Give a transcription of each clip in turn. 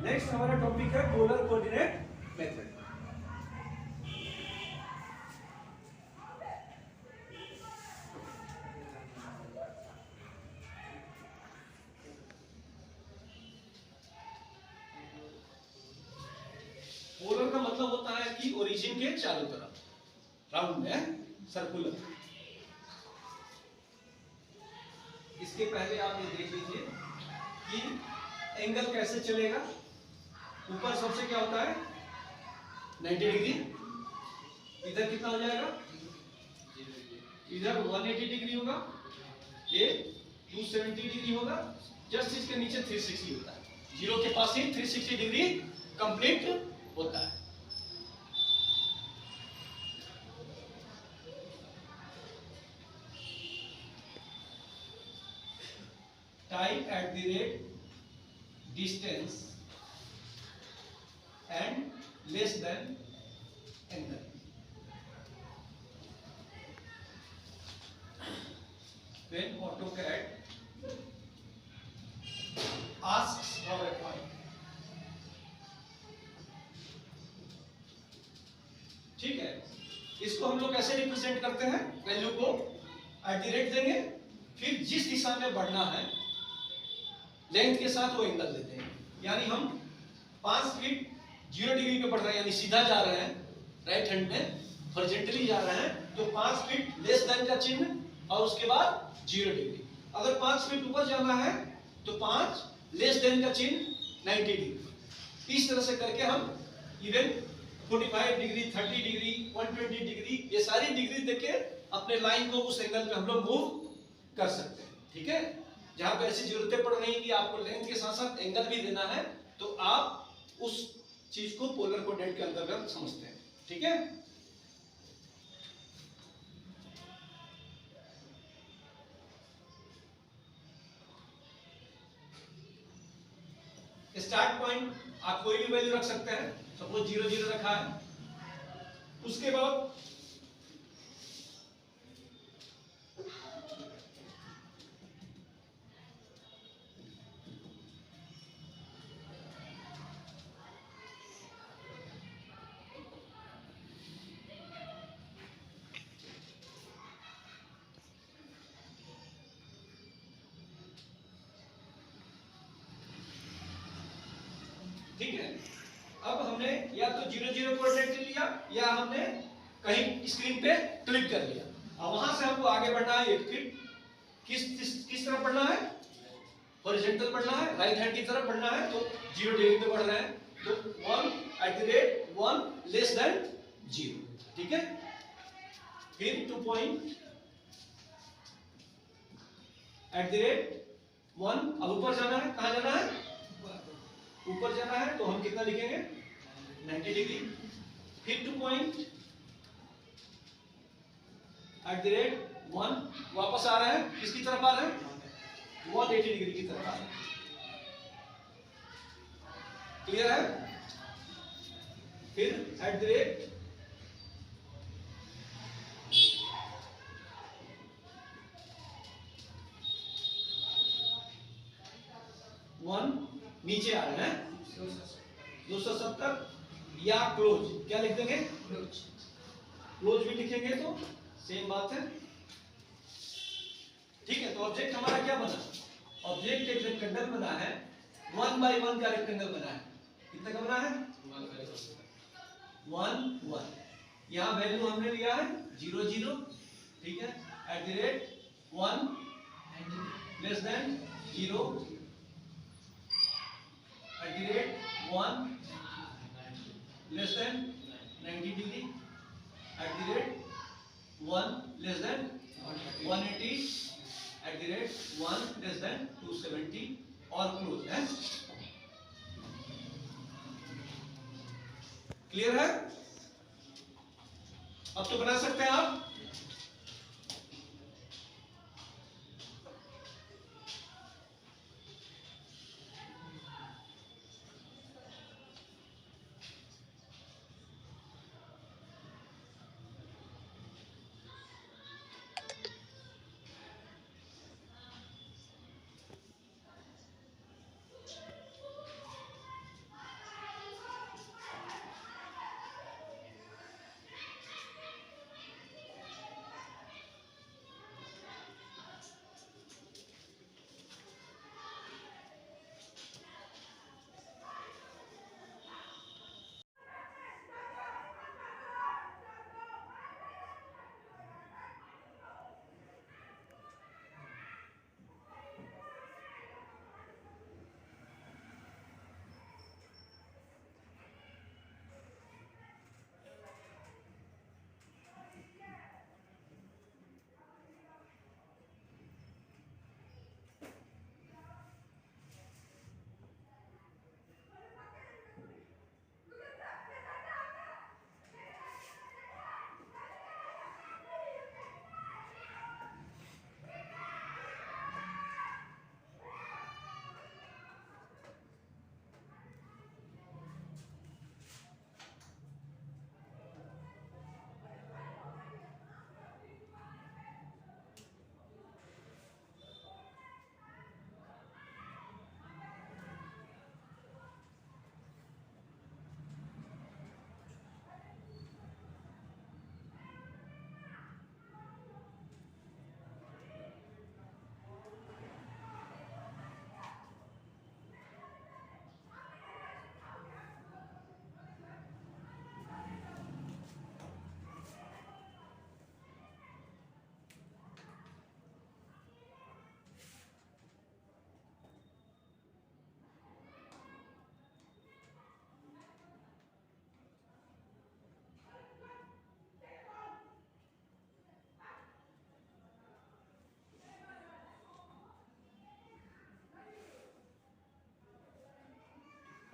Next हमारा topic है polar coordinate method. Polar का मतलब होता है कि ओरिजिन के चारों तरफ राउंड है, सर्कुलर। इसके पहले आप ये देख लीजिए कि एंगल कैसे चलेगा। ऊपर सबसे क्या होता है 90 डिग्री, इधर कितना हो जाएगा, इधर 180 डिग्री होगा, ये 270 डिग्री होगा, जस्ट इसके नीचे 360 होता है। जीरो के पास ही 360 डिग्री कंप्लीट होता है। Time at the rate distance and less than angle. When AutoCAD asks for a point, ठीक है, इसको हम लोग कैसे रिप्रेजेंट करते हैं, वैल्यू को एट द रेट देंगे, फिर जिस दिशा में बढ़ना है लेंथ के साथ वो एंगल देते हैं। यानी हम 5 फीट 0 डिग्री पे बढ़ रहे हैं, यानी सीधा जा रहे हैं, राइट हैंड में हॉरिजॉन्टली जा रहे हैं, तो 5 फीट लेस देन का चिन्ह और उसके बाद 0 डिग्री। अगर 5 फीट ऊपर जाना है तो 5 लेस देन का चिन्ह 90 डिग्री। इस तरह से करके हम इवन 45 डिग्री, 30 डिग्री, 120 डिग्री, ये सारी डिग्री देके अपने लाइन को उस एंगल पे हम लोग मूव कर सकते हैं। ठीक है, जहां पे ऐसी जरूरतें पड़ रही है कि आपको लेंथ के साथ साथ एंगल भी देना है, तो आप उस चीज को पोलर कोऑर्डिनेट के अंतर्गत समझते हैं। ठीक है, स्टार्ट पॉइंट आप कोई भी वैल्यू रख सकते हैं, सपोज 0 0 रखा है। उसके बाद ठीक है, अब हमने या तो 0 0 कोऑर्डिनेट लिया या हमने कहीं स्क्रीन पे क्लिक कर लिया। अब वहां से हमको आगे बढ़ना है, एक फीट किस तरफ बढ़ना है, हॉरिजॉन्टल बढ़ना है, राइट हैंड की तरफ बढ़ना है, तो 0 डिग्री पे बढ़ रहे हैं, तो 1 लेस देन 0। ठीक है, फिर 2 पॉइंट @1। अब ऊपर जाना है, कहां जाना है, ऊपर जाना है, तो हम कितना लिखेंगे 90 डिग्री। फिर 2 पॉइंट @1 वापस आ रहा है, किसकी तरफ आ रहा है 180 डिग्री की तरफ आ रहा है। क्लियर है, फिर @1 नीचे आ रहे हैं 270 या क्लोज, क्या लिख देंगे क्लोज भी लिखेंगे तो सेम बात है। ठीक है, तो ऑब्जेक्ट हमारा क्या बना, ऑब्जेक्ट एक रेक्टेंगल बना है, 1 बाय 1 का रेक्टेंगल बना है। कितना का बना है 1 1। यहां वैल्यू हमने लिया है 0 0। ठीक है, @1 less than 0, @1 less than 90 degree, @1 less than 180, @1 less than 270 और क्लोज है। क्लियर है, अब तो बना सकते हैं आप।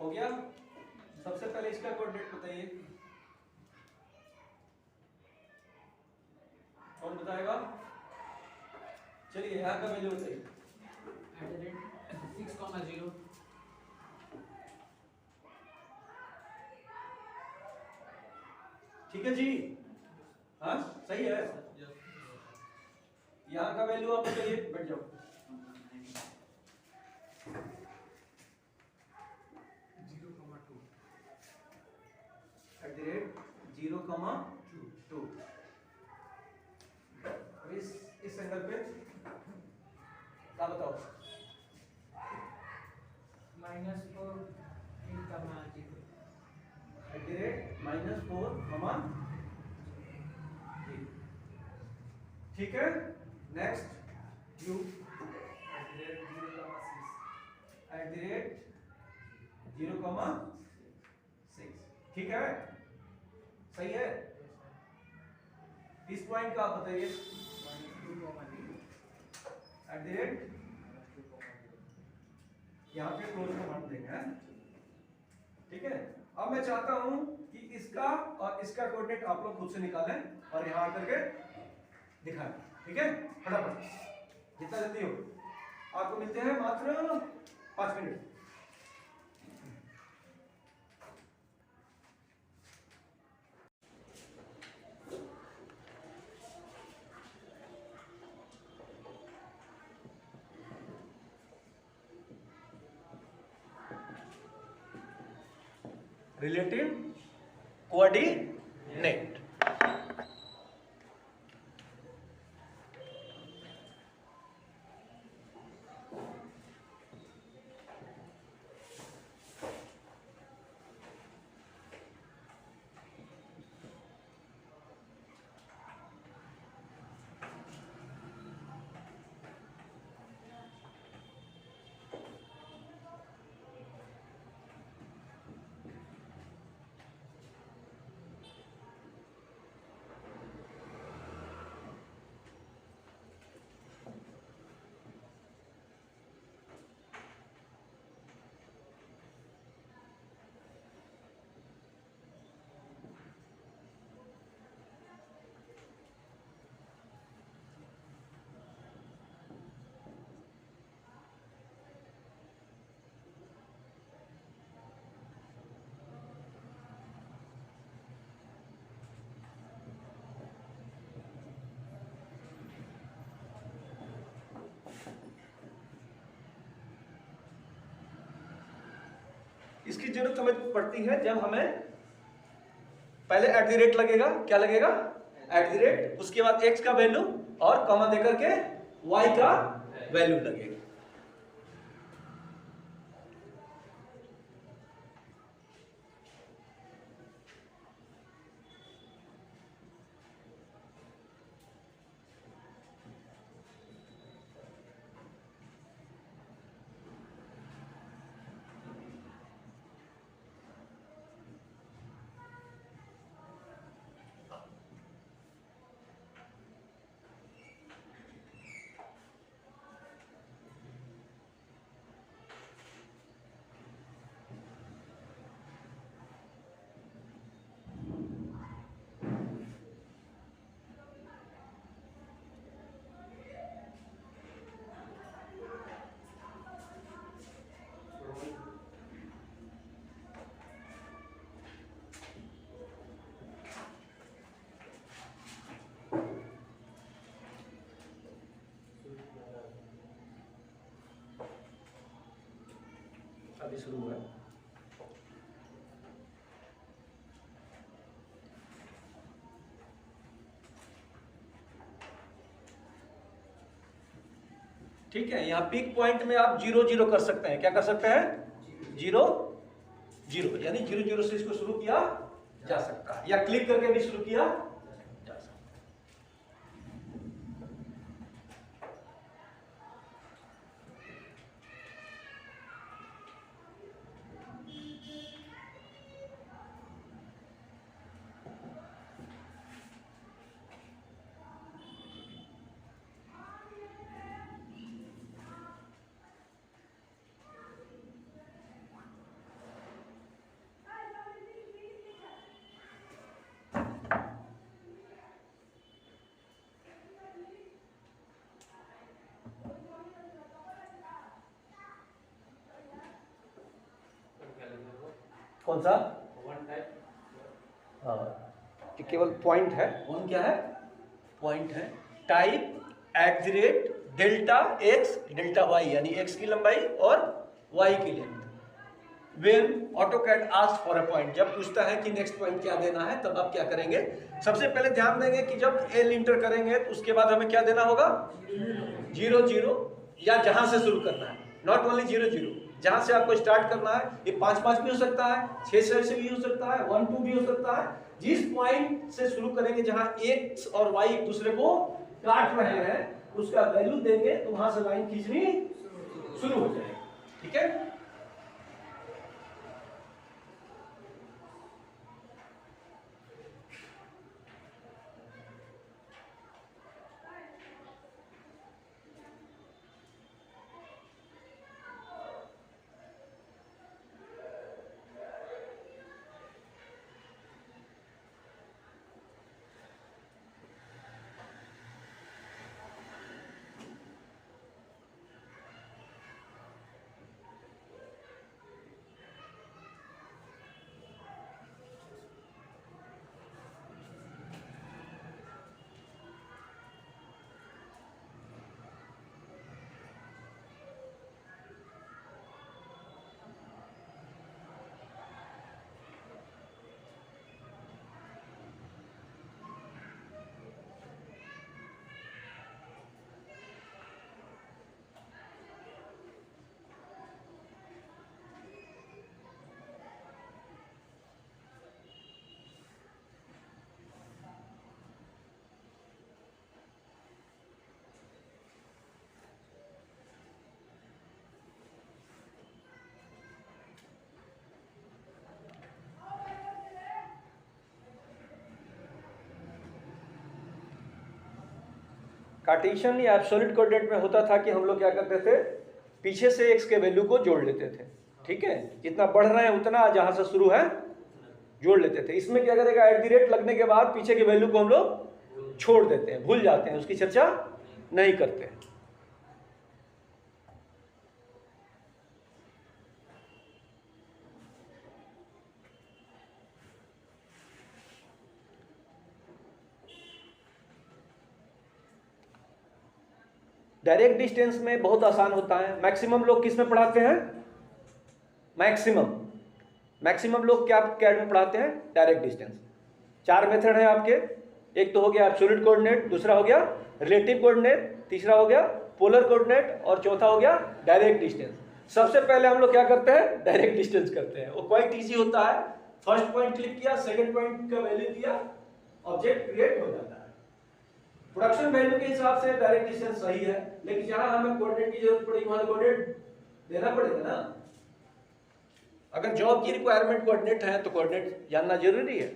हो गया। सबसे पहले इसका कोऑर्डिनेट बताइए, कौन बताएगा? चलिए यहाँ का वैल्यू बताइए। @6,0 ठीक है जी, हाँ सही है। यहाँ का वैल्यू आप बताइए, बैठ जाओ। 0,2 इस एंगल पे क्या बताओ? -4 -4, ठीक है। नेक्स्ट यू @0,6, ठीक है, सही है। इस पॉइंट का आप बताइए, यहाँ पे क्लोज में मान देंगे, हैं? ठीक है। अब मैं चाहता हूं कि इसका और इसका कोऑर्डिनेट आप लोग खुद से निकालें और यहाँ आकर के दिखाएं, ठीक है। फटाफट जितना जल्दी हो। आपको मिलते हैं मात्र 5 मिनट। रिलेटिव कोऑर्डिनेट, इसकी जरूरत हमें पड़ती है जब हमें पहले @ लगेगा। क्या लगेगा? @, उसके बाद x का वैल्यू और कॉमा देकर के y का वैल्यू लगेगा। अभी शुरू हुआ है। ठीक है, यहाँ पिक पॉइंट में आप 0 0 कर सकते हैं। क्या कर सकते हैं? 0 0, यानी 0 0 से इसको शुरू किया जा सकता है, या क्लिक करके भी शुरू किया जा सकता है। कौन सा? हाँ, ये केवल पॉइंट है। वन क्या है? पॉइंट है। Type @ delta X delta Y, यानी एक्स की लंबाई और वाई की length. When AutoCAD asks for a point, जब पूछता है कि नेक्स्ट पॉइंट क्या देना है, तब आप क्या करेंगे? सबसे पहले ध्यान देंगे कि जब L इंटर करेंगे तो उसके बाद हमें क्या देना होगा? 0 0, या जहां से शुरू करना है, नॉट ओनली 0 0, जहां से आपको स्टार्ट करना है। ये 5 5 भी हो सकता है, 6 6 से भी हो सकता है, 1 2 भी हो सकता है। जिस पॉइंट से शुरू करेंगे जहां x और y एक दूसरे को काट रहे हैं, उसका वैल्यू देंगे तो वहां से लाइन खींचनी शुरू हो जाएगी। ठीक है? कार्टेशियन या एब्सोल्यूट कोऑर्डिनेट में होता था कि हम लोग क्या करते थे, पीछे से x के वैल्यू को जोड़ लेते थे। ठीक है, जितना बढ़ रहे हैं उतना जहां से शुरू है जोड़ लेते थे। इसमें क्या करेगा, @ लगने के बाद पीछे के वैल्यू को हम लोग छोड़ देते हैं, भूल जाते हैं, उसकी चर्चा नहीं करते हैं। डायरेक्ट डिस्टेंस में बहुत आसान होता है। मैक्सिमम लोग किस में पढ़ाते हैं? मैक्सिमम लोग क्या कैड में पढ़ाते हैं? Direct distance. 4 मेथड है आपके। एक तो हो गया एब्सोल्यूट कोऑर्डिनेट, दूसरा हो गया रिलेटिव कोऑर्डिनेट, तीसरा हो गया पोलर कोऑर्डिनेट और चौथा हो गया डायरेक्ट डिस्टेंस। सबसे पहले हम लोग क्या करते हैं? डायरेक्ट डिस्टेंस करते हैं। वो क्वाइट इजी होता है। फर्स्ट पॉइंट क्लिक किया, सेकंड पॉइंट का वैल्यू दिया, ऑब्जेक्ट क्रिएट हो जाता है। प्रोडक्शन वैल्यू के हिसाब से डायरेक्ट डिस्टेंस सही है, लेकिन जहां हमें कोऑर्डिनेट की जरूरत पड़ेगी वहां कोऑर्डिनेट देना पड़ेगा ना। अगर जॉब की रिक्वायरमेंट कोऑर्डिनेट है तो कोऑर्डिनेट जानना जरूरी है।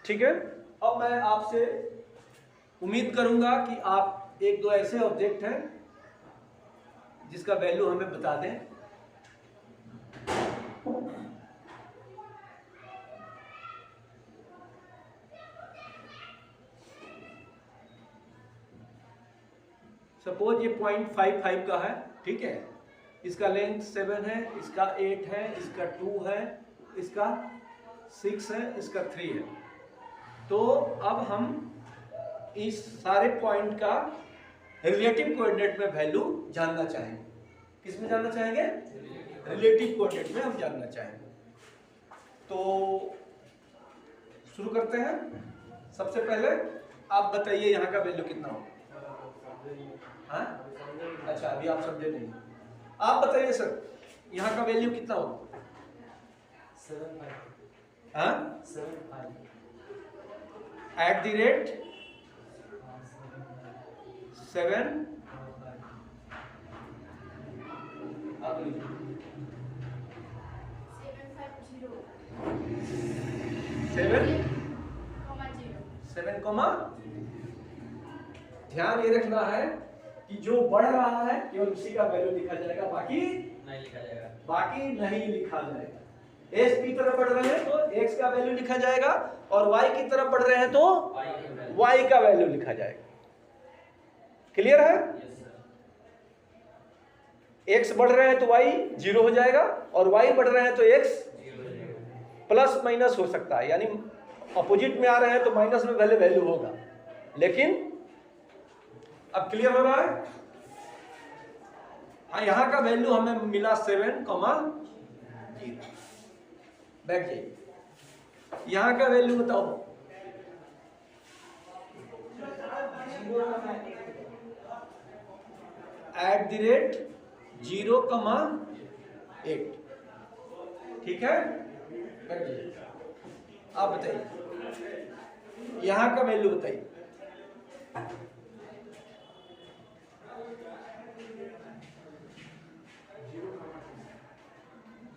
ठीक है, अब मैं आपसे उम्मीद करूंगा कि आप एक दो ऐसे ऑब्जेक्ट हैं जिसका वैल्यू हमें बता दें। सपोज ये 0.55 का है। ठीक है, इसका लेंथ 7 है, इसका 8 है, इसका 2 है, इसका 6 है, इसका 3 है। तो अब हम इस सारे पॉइंट का रिलेटिव कोऑर्डिनेट में वैल्यू जानना चाहेंगे। किस में जानना चाहेंगे? रिलेटिव कोऑर्डिनेट में हम जानना चाहेंगे। तो शुरू करते हैं। सबसे पहले आप बताइए यहाँ का वैल्यू कितना होगा? हाँ, अच्छा, अभी आप समझे नहीं। आप बताइए सर, यहाँ का वैल्यू कितना होगा? 7.5 हाँ 7.5 एट द रेट 7 7 ध्यान ये रखना है कि जो बढ़ रहा है केवल उसी का वैल्यू लिखा जाएगा, बाकी नहीं लिखा जाएगा। नहीं लिखा जाएगा। x की तरफ बढ़ रहे हैं तो x का वैल्यू लिखा जाएगा, और y की तरफ बढ़ रहे हैं तो y का वैल्यू लिखा जाएगा। क्लियर है? x बढ़ रहे हैं तो y 0 हो जाएगा, और y बढ़ रहे हैं तो x प्लस माइनस हो सकता है, यानी अपोजिट में आ रहे हैं तो माइनस में पहले वैल्यू होगा। लेकिन अब क्लियर हो रहा है? हाँ, यहां का वैल्यू हमें मिला 7,0। बैठ जाइए, यहां का वैल्यू बताओ। At the rate 0,8। ठीक है, बैठ जाइए। आप बताइए यहां का वैल्यू बताइए।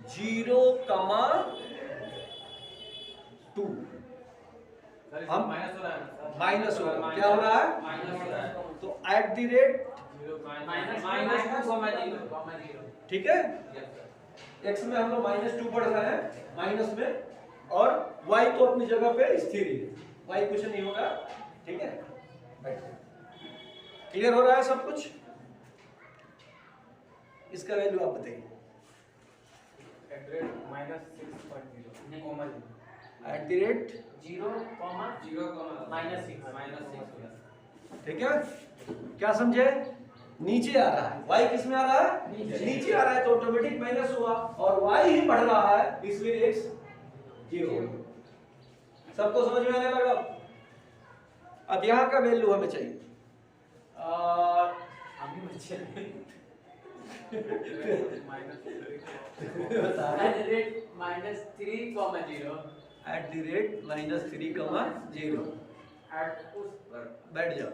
जीरो कमा 2 हम माइनस हो रहा है, क्या हो रहा है? तो एट द रेट ठीक है, x में हम लोग -2 पढ़ रहे हैं माइनस में, और y तो अपनी जगह पे स्थिर ही है, y कुछ नहीं होगा। ठीक है, क्लियर हो रहा है सब कुछ? इसका वैल्यू आप बताइए। एट द रेट -6 ठीक है, क्या समझे? नीचे आ रहा है, y किस में आ रहा है? नीचे आ रहा है, तो ऑटोमेटिक माइनस हुआ, और y ही बढ़ रहा है, इसलिए x 0। सबको समझ में आने लगा? अब यहाँ का वैल्यू हमें चाहिए। एट द रेट -3,0 बैठ जाओ।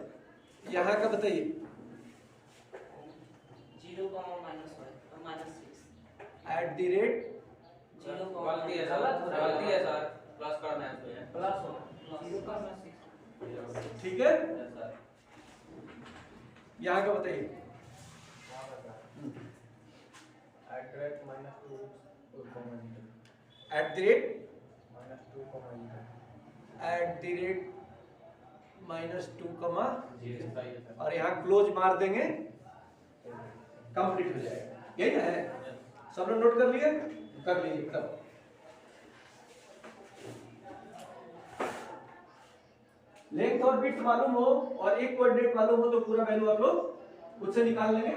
यहाँ का बताइए। 0, एट द रेट गलती है सर, प्लस करना है प्लस ठीक है, यहाँ का बताइए। एट द रेट -2, और यहाँ क्लोज मार देंगे, कंप्लीट हो जाएगा। यही ना है? सब लोग नोट कर लिए? कर लीजिए तब। लेंथ और विड्थ मालूम हो और एक कोऑर्डिनेट मालूम हो तो पूरा वैल्यू आप लोग खुद से निकाल लेंगे।